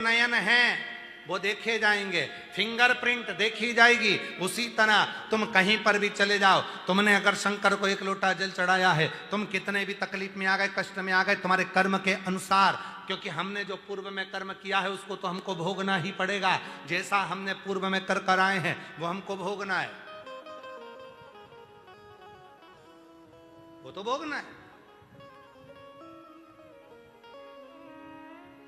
नयन है वो देखे जाएंगे, फिंगरप्रिंट देखी जाएगी। उसी तरह तुम कहीं पर भी चले जाओ, तुमने अगर शंकर को एक लोटा जल चढ़ाया है, तुम कितने भी तकलीफ में आ गए, कष्ट में आ गए, तुम्हारे कर्म के अनुसार, क्योंकि हमने जो पूर्व में कर्म किया है उसको तो हमको भोगना ही पड़ेगा। जैसा हमने पूर्व में कर आए हैं वो हमको भोगना है, वो तो भोगना है।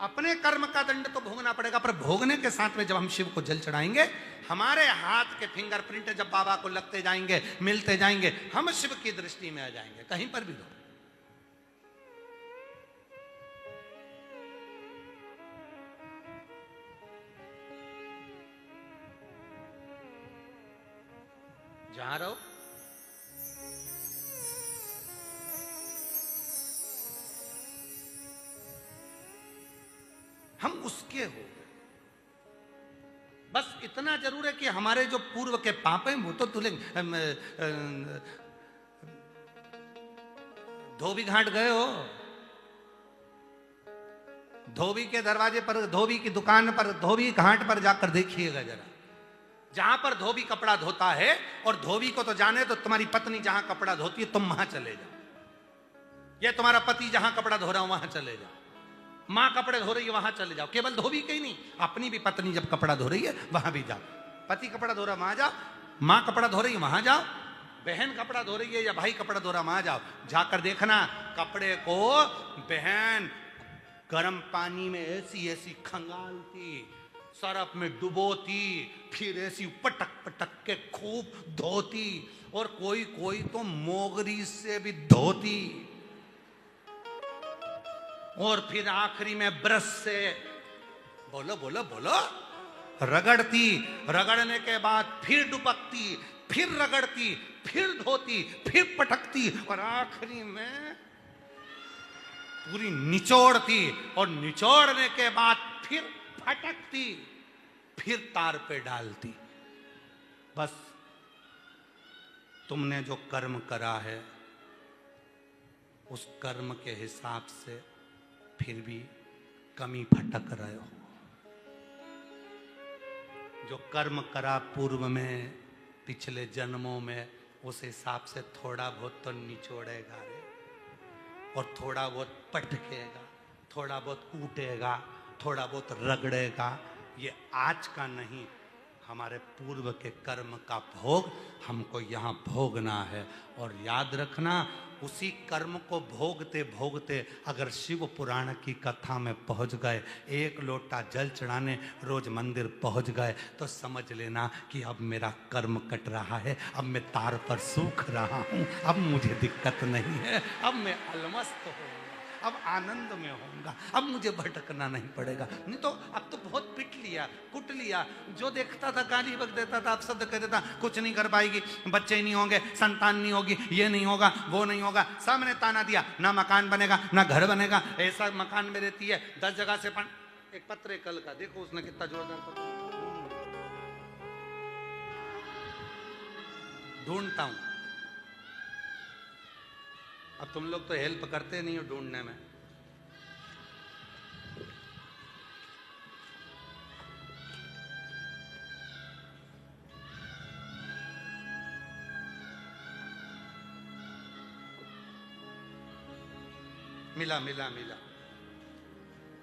अपने कर्म का दंड तो भोगना पड़ेगा, पर भोगने के साथ में जब हम शिव को जल चढ़ाएंगे, हमारे हाथ के फिंगरप्रिंट जब बाबा को लगते जाएंगे, मिलते जाएंगे, हम शिव की दृष्टि में आ जाएंगे कहीं पर भी हो। जहां रहो हम उसके हो गए। बस इतना जरूर है कि हमारे जो पूर्व के पाप हैं वो तो धुलेंगे। धोबी घाट गए हो, धोबी के दरवाजे पर, धोबी की दुकान पर, धोबी घाट पर जाकर देखिएगा जरा, जहां पर धोबी कपड़ा धोता है, और धोबी को तो जाने तो तुम्हारी पत्नी जहां कपड़ा धोती है तुम वहां चले जाओ, या तुम्हारा पति जहां कपड़ा धो रहा हो वहां चले जाओ, माँ कपड़े धो रही है वहां चले जाओ। केवल धोबी के ही नहीं, अपनी भी पत्नी जब कपड़ा धो रही है वहां भी जाओ। पति कपड़ा धो रहा वहां जाओ, माँ कपड़ा धो रही है वहां जाओ, बहन कपड़ा धो रही है या भाई कपड़ा धो रहा वहां जाओ। जाकर देखना कपड़े को बहन गर्म पानी में ऐसी ऐसी खंगालती, सरफ में डुबोती, फिर ऐसी पटक पटक के खूब धोती, और कोई कोई तो मोगरी से भी धोती, और फिर आखिरी में ब्रश से बोलो बोलो बोलो रगड़ती, रगड़ने के बाद फिर डुबकती, फिर रगड़ती, फिर धोती, फिर पटकती, और आखिरी में पूरी निचोड़ती, और निचोड़ने के बाद फिर फटकती, फिर तार पे डालती। बस तुमने जो कर्म करा है उस कर्म के हिसाब से फिर भी कमी भटक रहे हो। जो कर्म करा पूर्व में, पिछले जन्मों में, उस हिसाब से थोड़ा बहुत तो निचोड़ेगा रे, और थोड़ा बहुत पटकेगा, थोड़ा बहुत कूटेगा, थोड़ा बहुत रगड़ेगा। ये आज का नहीं, हमारे पूर्व के कर्म का भोग हमको यहाँ भोगना है। और याद रखना, उसी कर्म को भोगते भोगते अगर शिव पुराण की कथा में पहुंच गए, एक लोटा जल चढ़ाने रोज मंदिर पहुंच गए, तो समझ लेना कि अब मेरा कर्म कट रहा है, अब मैं तार पर सूख रहा हूं, अब मुझे दिक्कत नहीं है, अब मैं अलमस्त होऊंगा, अब आनंद में होऊंगा, अब मुझे भटकना नहीं पड़ेगा। नहीं तो अब तो बहुत पिट लिया, कुट लिया, जो देखता था गाली बक देता था, अब शब्द कह देता, कुछ नहीं कर पाएगी, बच्चे नहीं होंगे, संतान नहीं होगी, ये नहीं होगा, वो नहीं होगा, सामने ताना दिया, ना मकान बनेगा ना घर बनेगा, ऐसा मकान में रहती है 10 जगह से एक पत्र कल का देखो उसने कितना जोरदार पत्र ढूंढता हूं। अब तुम लोग तो हेल्प करते नहीं हो ढूंढने में। मिला मिला मिला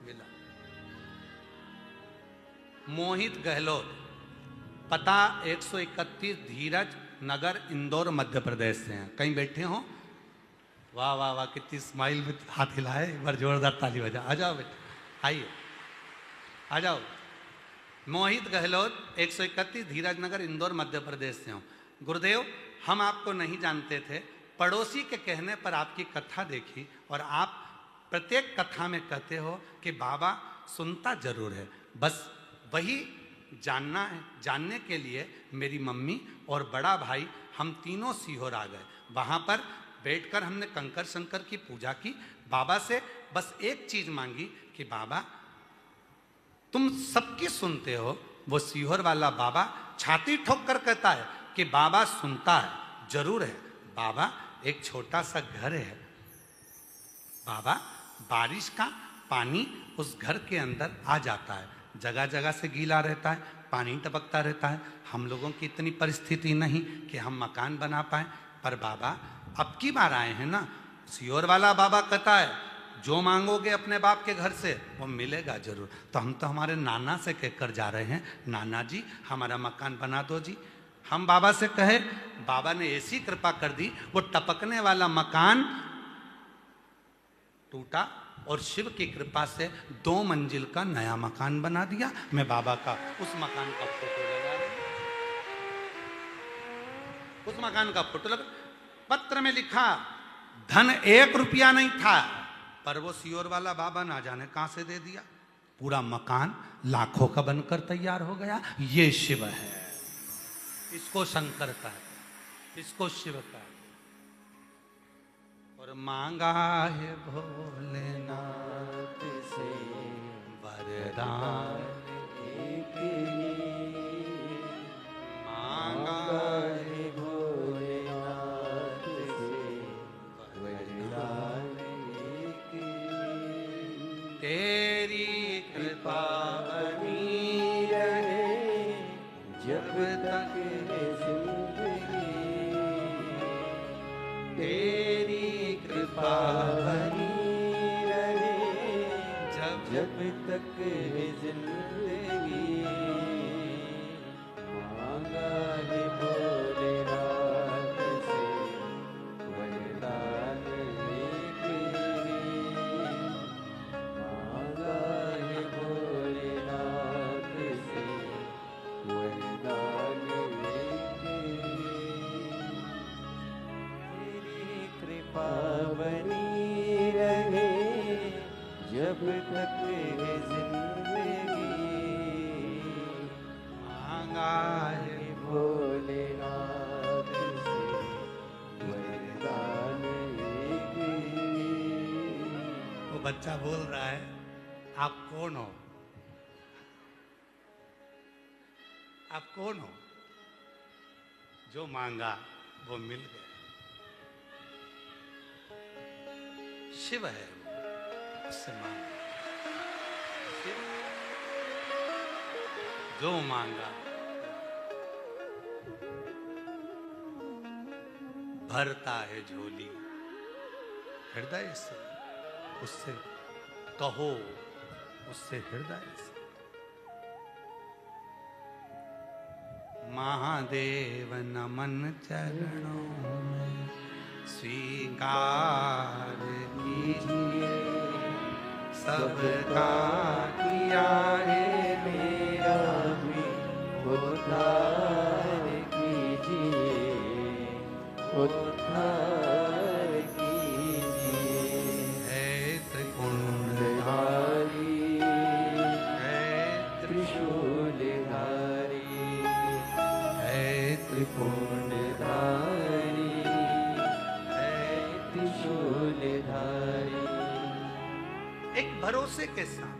मिला। मोहित गहलोत, पता 131 धीरज नगर, इंदौर, मध्य प्रदेश से हैं। कहीं बैठे हो? वाह वाह वाह, कितनी स्माइल में हाथ हिलाए, एक बार जोरदार ताली बजा। आ जाओ बेटा, आइए आ जाओ। मोहित गहलोत, 131 धीरज नगर, इंदौर, मध्य प्रदेश से हूँ। गुरुदेव, हम आपको नहीं जानते थे, पड़ोसी के कहने पर आपकी कथा देखी, और आप प्रत्येक कथा में कहते हो कि बाबा सुनता जरूर है, बस वही जानना है। जानने के लिए मेरी मम्मी और बड़ा भाई हम तीनों सीहोर आ गए। वहाँ पर बैठकर हमने कंकर शंकर की पूजा की, बाबा से बस एक चीज मांगी कि बाबा तुम सबकी सुनते हो। वो सीहोर वाला बाबा छाती ठोक कर कहता है कि बाबा सुनता है, जरूर है बाबा, एक छोटा सा घर है बाबा, बारिश का पानी उस घर के अंदर आ जाता है, जगह जगह से गीला रहता है, पानी टपकता रहता है। हम लोगों की इतनी परिस्थिति नहीं कि हम मकान बना पाए। पर बाबा अब की बार आए हैं ना, सियोर वाला बाबा कहता है जो मांगोगे अपने बाप के घर से वो मिलेगा जरूर। तो हम तो हमारे नाना से कहकर जा रहे हैं, नाना जी हमारा मकान बना दो जी। हम बाबा से कहे, बाबा ने ऐसी कृपा कर दी, वो टपकने वाला मकान टूटा और शिव की कृपा से 2 मंजिल का नया मकान बना दिया। मैं बाबा का उस मकान का फोटो लगा रही हूं, उस मकान का फोटो लगा। पत्र में लिखा धन 1 रुपया नहीं था, पर वो सियोर वाला बाबा ना जाने कहां से दे दिया। पूरा मकान लाखों का बनकर तैयार हो गया। ये शिव है, इसको शंकर का है, इसको शिव का है। और मांगा है भोलेनाथ से वरदान एक ही, मांगा है भोलेनाथ से वरदान एक ही। तेरी कृपा बनी रहे जब तक है जिंदगी, तेरी कृपा बनी रहे जब तक है जिंदगी। मांगा है भोलेनाथ से वरदान एक ही, मांगा है भोलेनाथ से वरदान एक ही। तेरी कृपा बनी रहे जब तक है जिंदगी। मांगा है भोलेनाथ से वरदान एक ही। वो बच्चा बोल रहा है आप कौन हो, आप कौन हो? जो मांगा वो मिल गया। शिव है वो, उससे मांगा। शिव जो मांगा भरता है झोली हृदय से। उससे कहो, उससे हृदय से। महादेव नमन चरणों में स्वीकार कीजिए, सबका किया है मेरा भी उद्धार कीजिए, उद्धार कीजिए। है त्रिपुंडधारी, है त्रिशूलधारी, है त्रिपुंडधारी, है त्रिशूलधारी। एक भरोसे के साथ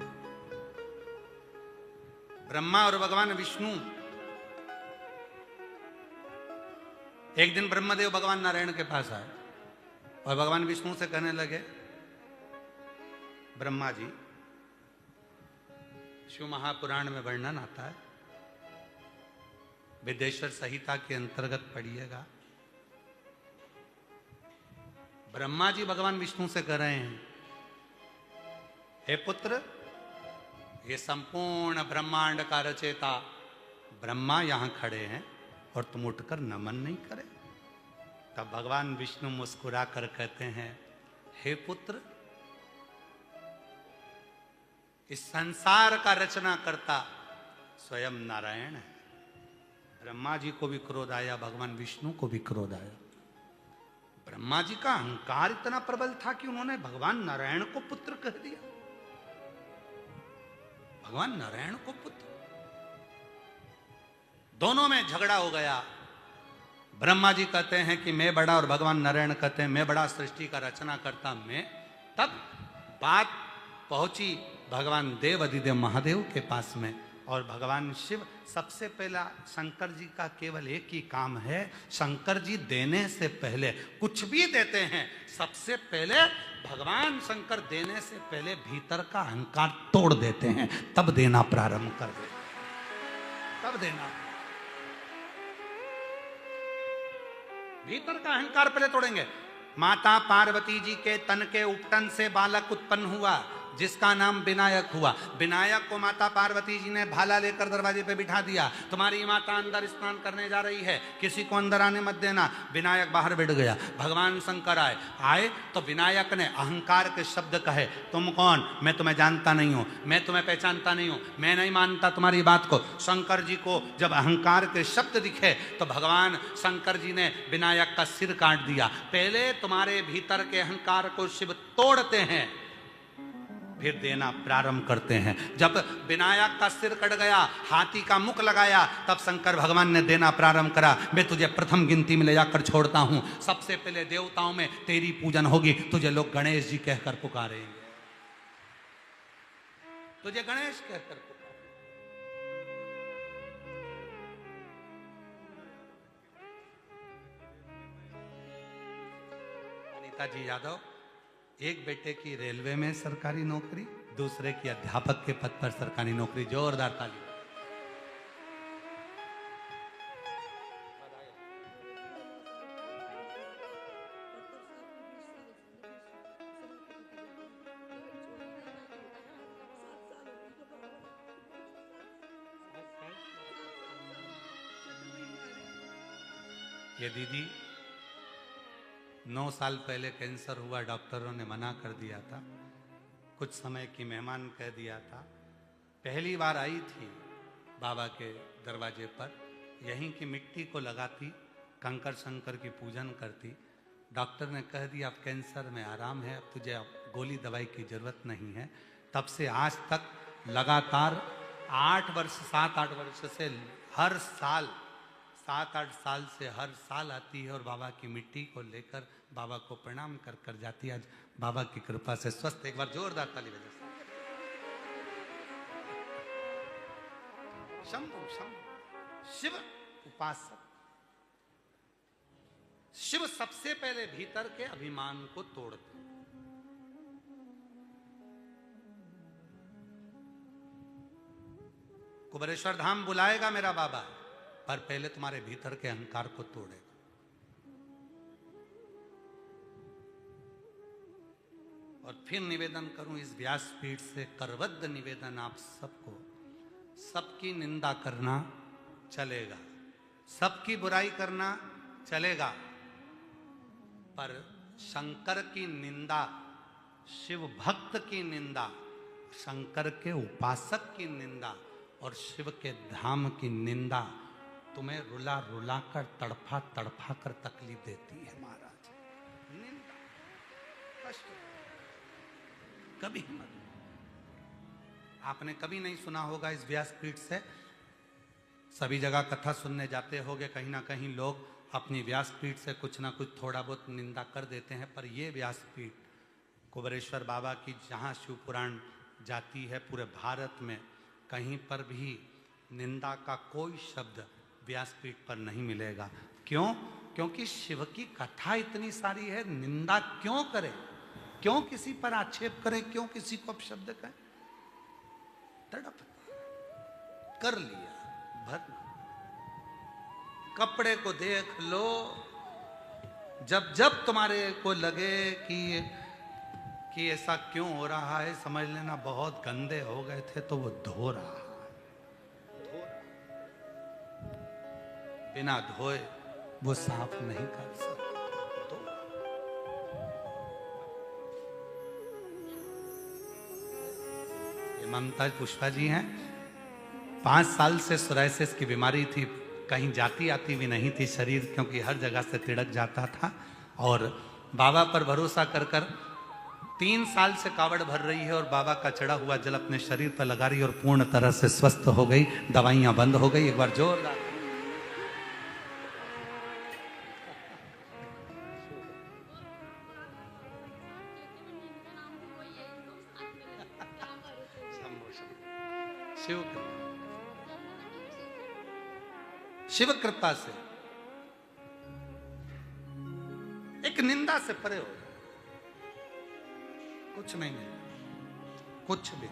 ब्रह्मा और भगवान विष्णु, एक दिन ब्रह्मदेव भगवान नारायण के पास आए और भगवान विष्णु से कहने लगे, ब्रह्मा जी, शिव महापुराण में वर्णन आता है, विदेश्वर संहिता के अंतर्गत पढ़िएगा। ब्रह्मा जी भगवान विष्णु से कह रहे हैं, हे पुत्र, ये संपूर्ण ब्रह्मांड का रचयिता ब्रह्मा यहां खड़े हैं और तुम उठकर नमन नहीं करे। तब भगवान विष्णु मुस्कुरा कर कहते हैं, हे पुत्र, इस संसार का रचना करता स्वयं नारायण है। ब्रह्मा जी को भी क्रोध आया, भगवान विष्णु को भी क्रोध आया। ब्रह्मा जी का अहंकार इतना प्रबल था कि उन्होंने भगवान नारायण को पुत्र कह दिया। भगवान नारायण को पुत्र। दोनों में झगड़ा हो गया। ब्रह्मा जी कहते हैं कि मैं बड़ा, और भगवान नारायण कहते हैं मैं बड़ा, सृष्टि का रचना करता मैं। तब बात पहुंची भगवान देव अधिदेव महादेव के पास में। और भगवान शिव सबसे पहला शंकर जी का केवल एक ही काम है, शंकर जी देने से पहले कुछ भी देते हैं, सबसे पहले भगवान शंकर देने से पहले भीतर का अहंकार तोड़ देते हैं, तब देना प्रारंभ कर देते हैं, तब देना। भीतर का अहंकार पहले तोड़ेंगे। माता पार्वती जी के तन के उपटन से बालक उत्पन्न हुआ जिसका नाम विनायक हुआ। विनायक को माता पार्वती जी ने भाला लेकर दरवाजे पे बिठा दिया, तुम्हारी माता अंदर स्नान करने जा रही है, किसी को अंदर आने मत देना। विनायक बाहर बैठ गया, भगवान शंकर आए तो विनायक ने अहंकार के शब्द कहे, तुम कौन, मैं तुम्हें जानता नहीं हूं, मैं तुम्हें पहचानता नहीं हूं, मैं नहीं मानता तुम्हारी बात को। शंकर जी को जब अहंकार के शब्द दिखे तो भगवान शंकर जी ने विनायक का सिर काट दिया। पहले तुम्हारे भीतर के अहंकार को शिव तोड़ते हैं, फिर देना प्रारंभ करते हैं। जब विनायक का सिर कट गया, हाथी का मुख लगाया, तब शंकर भगवान ने देना प्रारंभ करा। मैं तुझे प्रथम गिनती में ले जाकर छोड़ता हूं, सबसे पहले देवताओं में तेरी पूजन होगी, तुझे लोग गणेश जी कहकर पुकारेंगे, तुझे गणेश कहकर पुकारेंगे। अनीता जी यादव, एक बेटे की रेलवे में सरकारी नौकरी, दूसरे की अध्यापक के पद पर सरकारी नौकरी। जोरदार ताली। ये दीदी 9 साल पहले कैंसर हुआ, डॉक्टरों ने मना कर दिया था, कुछ समय की मेहमान कह दिया था। पहली बार आई थी बाबा के दरवाजे पर, यहीं की मिट्टी को लगाती, कंकर शंकर की पूजन करती। डॉक्टर ने कह दिया अब कैंसर में आराम है, अब तुझे अब गोली दवाई की जरूरत नहीं है। तब से आज तक लगातार 7-8 वर्ष से हर साल 7-8 साल से हर साल आती है और बाबा की मिट्टी को लेकर बाबा को प्रणाम कर कर जाती है। आज बाबा की कृपा से स्वस्थ। एक बार जोरदार ताली बजा। शंभु शंभु शिव उपासक। शिव सबसे पहले भीतर के अभिमान को तोड़ते। कुबेरेश्वर धाम बुलाएगा मेरा बाबा, पर पहले तुम्हारे भीतर के अहंकार को तोड़ेगा। और फिर निवेदन करूं इस व्यासपीठ से, करबद्ध निवेदन आप सबको, सबकी निंदा करना चलेगा, सबकी बुराई करना चलेगा, पर शंकर की निंदा, शिव भक्त की निंदा, शंकर के उपासक की निंदा और शिव के धाम की निंदा तुम्हें रुला रुला कर, तड़फा तड़फा कर तकलीफ देती है महाराज। कष्ट कभी मत। आपने कभी नहीं सुना होगा इस व्यासपीठ से, सभी जगह कथा सुनने जाते होगे, कहीं ना कहीं लोग अपनी व्यासपीठ से कुछ ना कुछ थोड़ा बहुत निंदा कर देते हैं, पर ये व्यासपीठ कुबेरेश्वर बाबा की जहाँ शिव पुराण जाती है, पूरे भारत में कहीं पर भी निंदा का कोई शब्द व्यासपीठ पर नहीं मिलेगा। क्यों? क्योंकि शिव की कथा इतनी सारी है, निंदा क्यों करें, क्यों किसी पर आक्षेप करें, क्यों किसी को अपशब्द करें। तड़प कर लिया भर। कपड़े को देख लो, जब जब तुम्हारे को लगे कि ऐसा क्यों हो रहा है, समझ लेना बहुत गंदे हो गए थे, तो वो धो रहा है। बिना धोए वो साफ नहीं कर सकता। तो ये ममता पुष्पा जी हैं, 5 साल से सोरायसिस की बीमारी थी, कहीं जाती आती भी नहीं थी शरीर, क्योंकि हर जगह से तिड़क जाता था। और बाबा पर भरोसा कर कर 3 साल से कावड़ भर रही है और बाबा का चढ़ा हुआ जल अपने शरीर पर लगा रही है और पूर्ण तरह से स्वस्थ हो गई, दवाइयां बंद हो गई। एक बार जोरदार। शिव शिव कृपा से एक निंदा से परे हो जाओ, कुछ नहीं मिलेगा, कुछ भी।